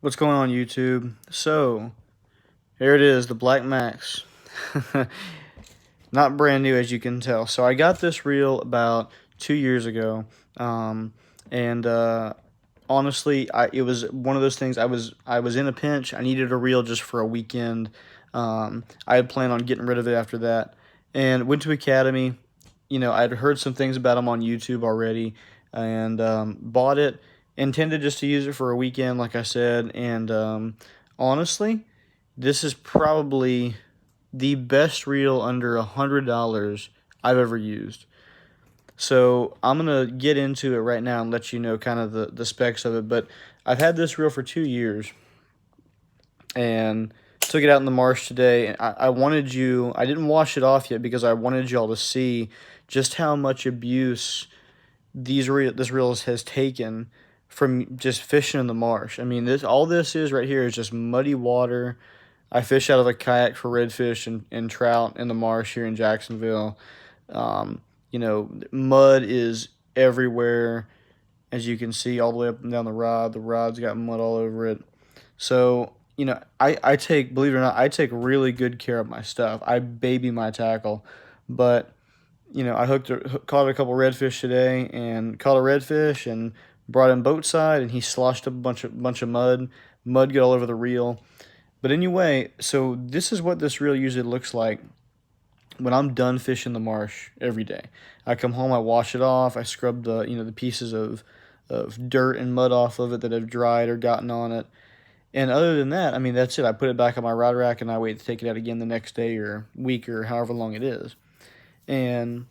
What's going on YouTube? So, here it is, the Black Max. Not brand new as you can tell. So I got this reel about 2 years ago. Um, and honestly, it was one of those things. I was in a pinch. I needed a reel just for a weekend. I had planned on getting rid of it after that. And went to Academy. I'd heard some things about them on YouTube already, and bought it. Intended just to use it for a weekend, like I said. And honestly, this is probably the best reel under $100 I've ever used. So I'm gonna get into it right now and let you know kind of the specs of it. But I've had this reel for 2 years, and took it out in the marsh today. And I wanted you. I didn't wash it off yet because I wanted y'all to see just how much abuse this reel has taken from just fishing in the marsh. I mean, this is right here is just muddy water. I fish out of a kayak for redfish and trout in the marsh here in Jacksonville. Mud is everywhere, as you can see, all the way up and down the rod. The rod's got mud all over it. So, I take, believe it or not, I take really good care of my stuff. I baby my tackle. But, I caught a couple redfish today and caught a redfish and brought him boat side, and he sloshed up a bunch of mud. Mud got all over the reel. But anyway, so this is what this reel usually looks like when I'm done fishing the marsh every day. I come home, I wash it off, I scrub the pieces of dirt and mud off of it that have dried or gotten on it. And other than that, I mean, that's it. I put it back on my rod rack and I wait to take it out again the next day or week or however long it is. And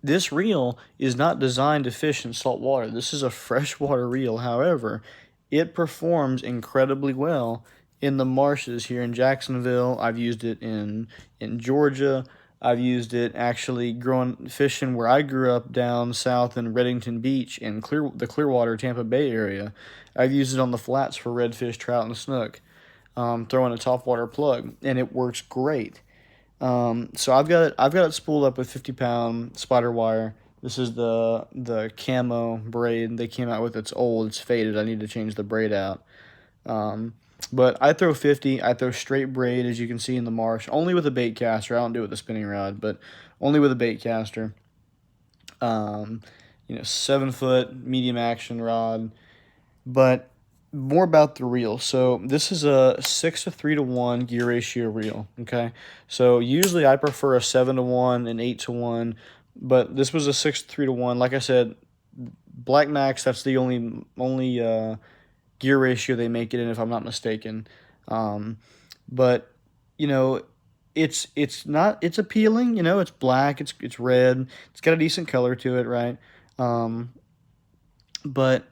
this reel is not designed to fish in salt water. This is a freshwater reel. However, it performs incredibly well in the marshes here in Jacksonville. I've used it in Georgia. I've used it actually growing fishing where I grew up down south in Reddington Beach in the Clearwater, Tampa Bay area. I've used it on the flats for redfish, trout, and snook, throwing a topwater plug, and it works great. So I've got it spooled up with 50-pound spider wire. This is the camo braid they came out with. It's old, it's faded. I need to change the braid out. But I throw 50. I throw straight braid, as you can see in the marsh, only with a bait caster. I don't do it with a spinning rod, but only with a bait caster. 7-foot medium action rod. But more about the reel. So this is a 6 to 3 to 1 gear ratio reel. Okay, so usually I prefer a 7 to 1, an 8 to 1, but this was a 6 to 3 to 1. Like I said, Black Max. That's the only gear ratio they make it in, if I'm not mistaken. But you know, it's appealing. It's black. It's red. It's got a decent color to it, right? Um, but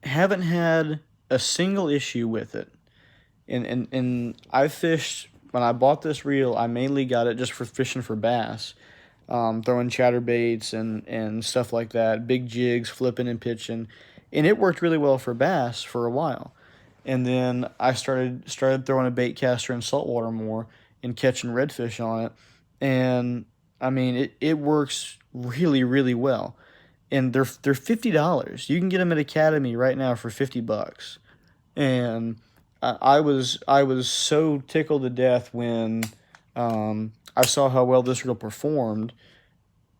haven't had a single issue with it. And I fished when I bought this reel. I mainly got it just for fishing for bass, throwing chatterbaits and stuff like that, big jigs, flipping and pitching, and it worked really well for bass for a while. And then I started throwing a bait caster in saltwater more and catching redfish on it, and I mean it works really really well. And they're $50. You can get them at Academy right now for $50. And I was so tickled to death when I saw how well this reel performed.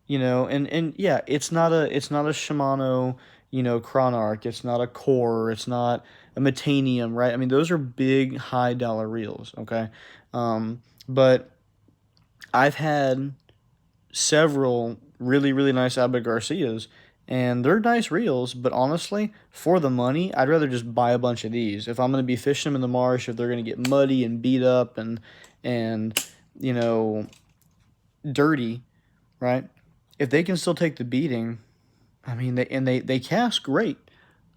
And yeah, it's not a Shimano, Chronarch. It's not a Core. It's not a Metanium, right? I mean, those are big high dollar reels. Okay, but I've had several really really nice Abba Garcias, and they're nice reels. But honestly, for the money, I'd rather just buy a bunch of these. If I'm gonna be fishing them in the marsh, if they're gonna get muddy and beat up and you know dirty, right? If they can still take the beating, I mean, they cast great.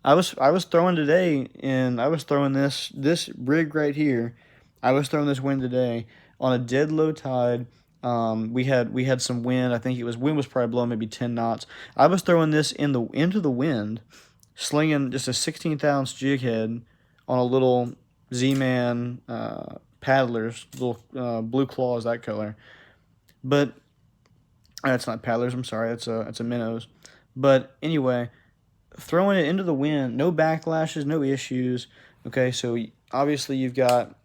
I was throwing today, and I was throwing this rig right here. I was throwing this wind today on a dead low tide. We had some wind. I think wind was probably blowing maybe 10 knots. I was throwing this into the wind, slinging just a 16th ounce jig head on a little Z-Man paddlers, little blue claws, that color. But that's not paddlers. I'm sorry. It's a minnows. But anyway, throwing it into the wind, no backlashes, no issues. Okay, so obviously you've got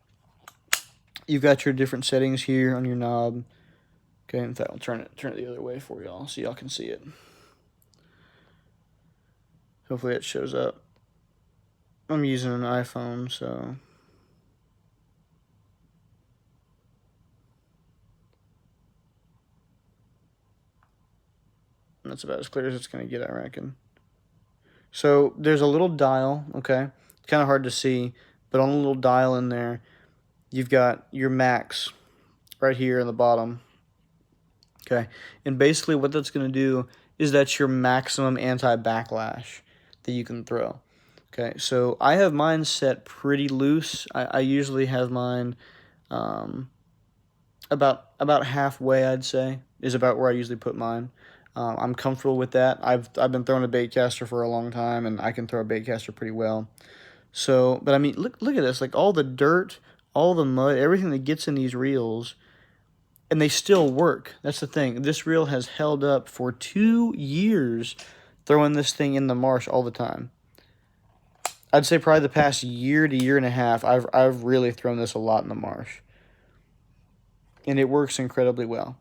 your different settings here on your knob. Okay, in fact, I'll turn it the other way for y'all so y'all can see it. Hopefully it shows up. I'm using an iPhone, so that's about as clear as it's going to get, I reckon. So there's a little dial, okay? It's kind of hard to see, but on the little dial in there, you've got your max right here in the bottom, okay? And basically what that's going to do is that's your maximum anti-backlash that you can throw. Okay, so I have mine set pretty loose. I usually have mine about halfway, I'd say, is about where I usually put mine. I'm comfortable with that. I've been throwing a baitcaster for a long time, and I can throw a baitcaster pretty well. So, but I mean, look at this. Like all the dirt, all the mud, everything that gets in these reels, and they still work. That's the thing. This reel has held up for 2 years throwing this thing in the marsh all the time. I'd say probably the past year to year and a half, I've really thrown this a lot in the marsh. And it works incredibly well.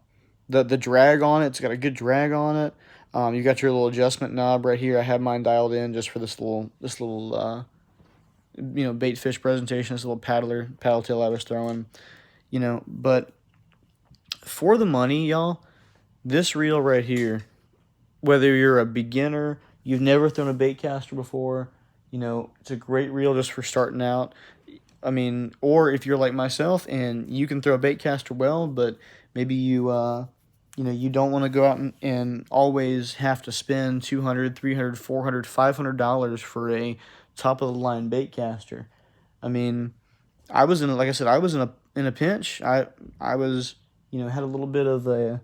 The drag on it's got a good drag on it. You got your little adjustment knob right here. I have mine dialed in just for this little bait fish presentation, this little paddle tail I was throwing. But for the money, y'all, this reel right here, whether you're a beginner, you've never thrown a bait caster before, it's a great reel just for starting out. I mean, or if you're like myself and you can throw a bait caster well, but maybe you don't want to go out and always have to spend $200, $300, $400, $500 for a top of the line bait caster. I mean, I was in a pinch. I was had a little bit of a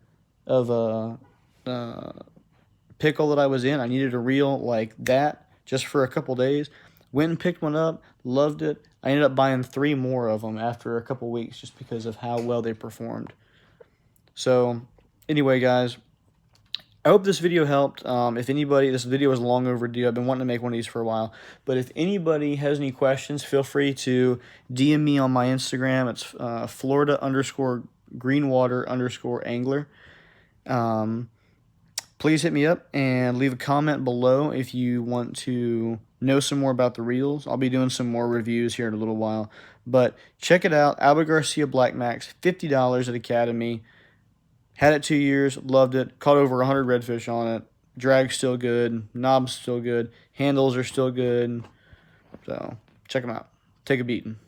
pickle that I was in. I needed a reel like that just for a couple days. Went and picked one up, loved it. I ended up buying 3 more of them after a couple weeks just because of how well they performed. So anyway, guys, I hope this video helped. If anybody, this video is long overdue. I've been wanting to make one of these for a while. But if anybody has any questions, feel free to DM me on my Instagram. It's Florida_greenwater_angler. Please hit me up and leave a comment below if you want to know some more about the reels. I'll be doing some more reviews here in a little while. But check it out. Garcia Black Max, $50 at Academy. Had it 2 years, loved it. Caught over 100 redfish on it. Drag's still good. Knob's still good. Handles are still good. So check them out. Take a beating.